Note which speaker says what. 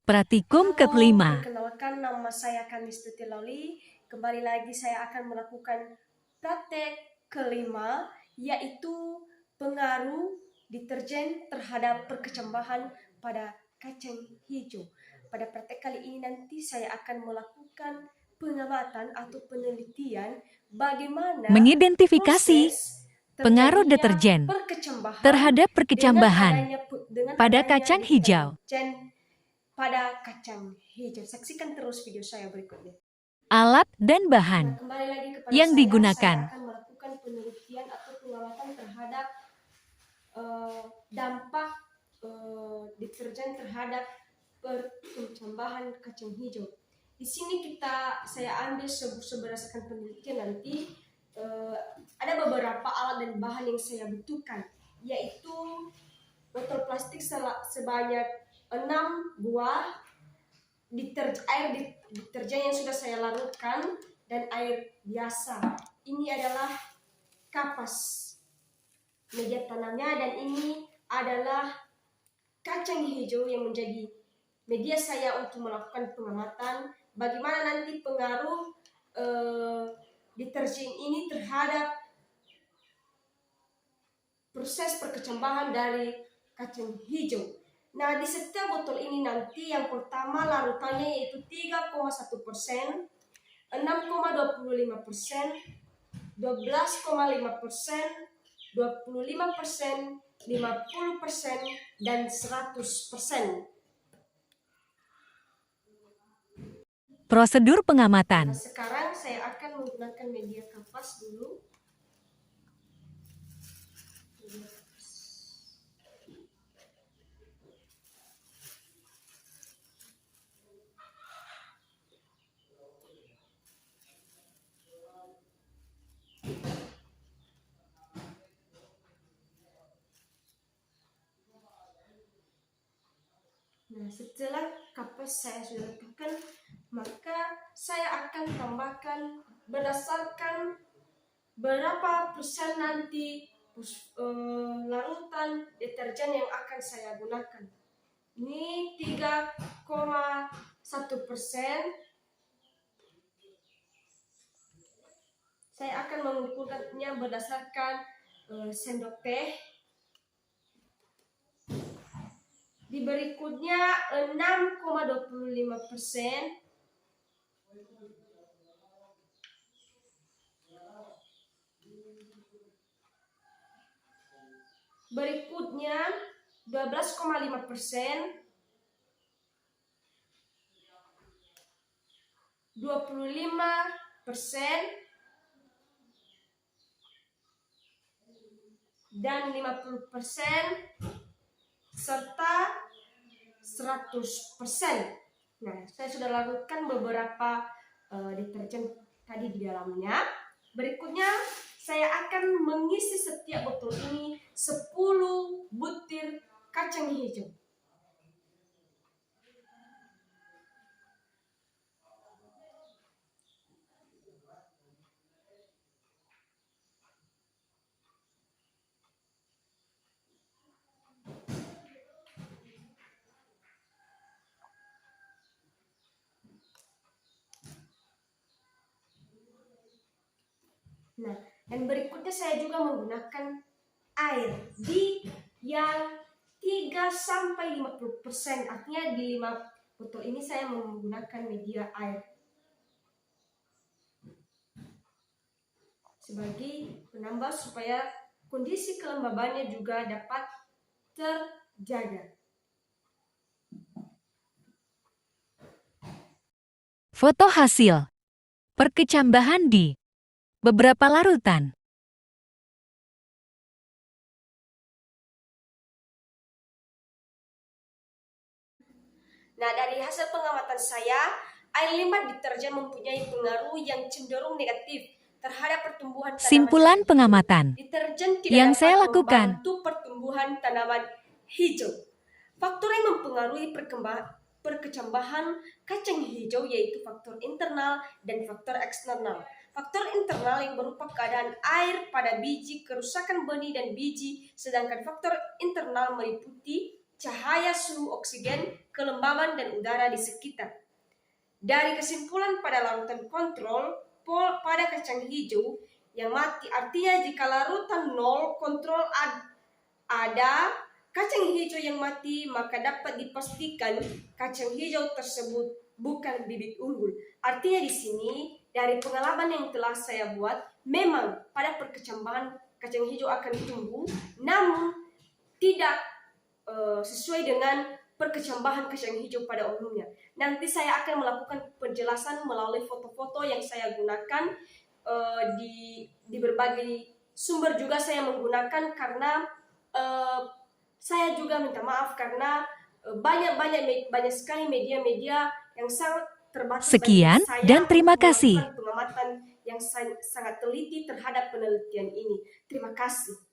Speaker 1: Praktikum kelima.
Speaker 2: Perkenalkan, nama saya Kanistuti Loli. Kembali lagi saya akan melakukan praktek kelima, yaitu pengaruh deterjen terhadap perkecambahan pada kacang hijau. Pada praktek kali ini nanti saya akan melakukan pengamatan atau penelitian bagaimana
Speaker 1: Mengidentifikasi pengaruh
Speaker 2: terjadinya
Speaker 1: deterjen
Speaker 2: perkecambahan
Speaker 1: terhadap perkecambahan
Speaker 2: dengan
Speaker 1: pada
Speaker 2: adanya
Speaker 1: kacang hijau.
Speaker 2: deterjen pada kacang hijau. Saksikan terus video saya berikutnya.
Speaker 1: Alat dan bahan
Speaker 2: Kembali lagi kepada
Speaker 1: yang
Speaker 2: saya
Speaker 1: digunakan.
Speaker 2: akan melakukan penelitian atau pengamatan terhadap dampak deterjen terhadap perkecambahan kacang hijau. Di sini saya ambil berdasarkan penelitian nanti ada beberapa alat dan bahan yang saya butuhkan, yaitu botol plastik sebanyak 6 buah, air deterjen yang sudah saya larutkan, dan air biasa. Ini adalah kapas media tanamnya, dan ini adalah kacang hijau yang menjadi media saya untuk melakukan pengamatan bagaimana nanti pengaruh deterjen ini terhadap proses perkecambahan dari kacang hijau. Nah, di setiap botol ini nanti yang pertama larutannya yaitu 3,1%, 6,25%, 12,5%, 25%, 50%, dan 100%.
Speaker 1: Prosedur pengamatan.
Speaker 2: Nah, sekarang saya akan menggunakan media kapas dulu. Nah, setelah kapas saya sudah letakkan, maka saya akan tambahkan berdasarkan berapa persen nanti larutan deterjen yang akan saya gunakan. Ini 3,1%. Saya akan mengukurnya berdasarkan sendok teh. Di berikutnya 6,25%. Berikutnya 12,5%. 25%, dan 50%, serta 100%. Nah, saya sudah larutkan beberapa deterjen tadi di dalamnya. Berikutnya saya akan mengisi setiap botol ini 10 butir kacang hijau. Nah, dan berikutnya saya juga menggunakan air di yang 3-50%, artinya di 5 botol ini saya menggunakan media air sebagai penambah supaya kondisi kelembabannya juga dapat terjaga.
Speaker 1: Foto hasil perkecambahan di beberapa larutan.
Speaker 2: Nah, dari hasil pengamatan saya, air limbah deterjen mempunyai pengaruh yang cenderung negatif terhadap pertumbuhan tanaman.
Speaker 1: Simpulan pengamatan
Speaker 2: deterjen tidak
Speaker 1: yang
Speaker 2: dapat
Speaker 1: saya lakukan.
Speaker 2: membantu pertumbuhan tanaman hijau. Faktor yang mempengaruhi perkecambahan kacang hijau yaitu faktor internal dan faktor eksternal. Faktor internal yang berupa keadaan air pada biji, kerusakan benih dan biji, sedangkan faktor internal meliputi cahaya, suhu oksigen, kelembaban dan udara di sekitar. Dari kesimpulan pada larutan kontrol pada kacang hijau yang mati, artinya jika larutan 0 kontrol ada kacang hijau yang mati, maka dapat dipastikan kacang hijau tersebut bukan bibit unggul. Artinya di sini dari pengalaman yang telah saya buat, memang pada perkecambahan kacang hijau akan tumbuh, namun tidak sesuai dengan perkecambahan kacang hijau pada umumnya. Nanti saya akan melakukan penjelasan melalui foto-foto yang saya gunakan di berbagai sumber juga saya menggunakan, karena saya juga minta maaf karena banyak sekali media-media yang sangat terbatas.
Speaker 1: Sekian dan terima kasih.
Speaker 2: Pengamatan yang sangat teliti terhadap penelitian ini. Terima kasih.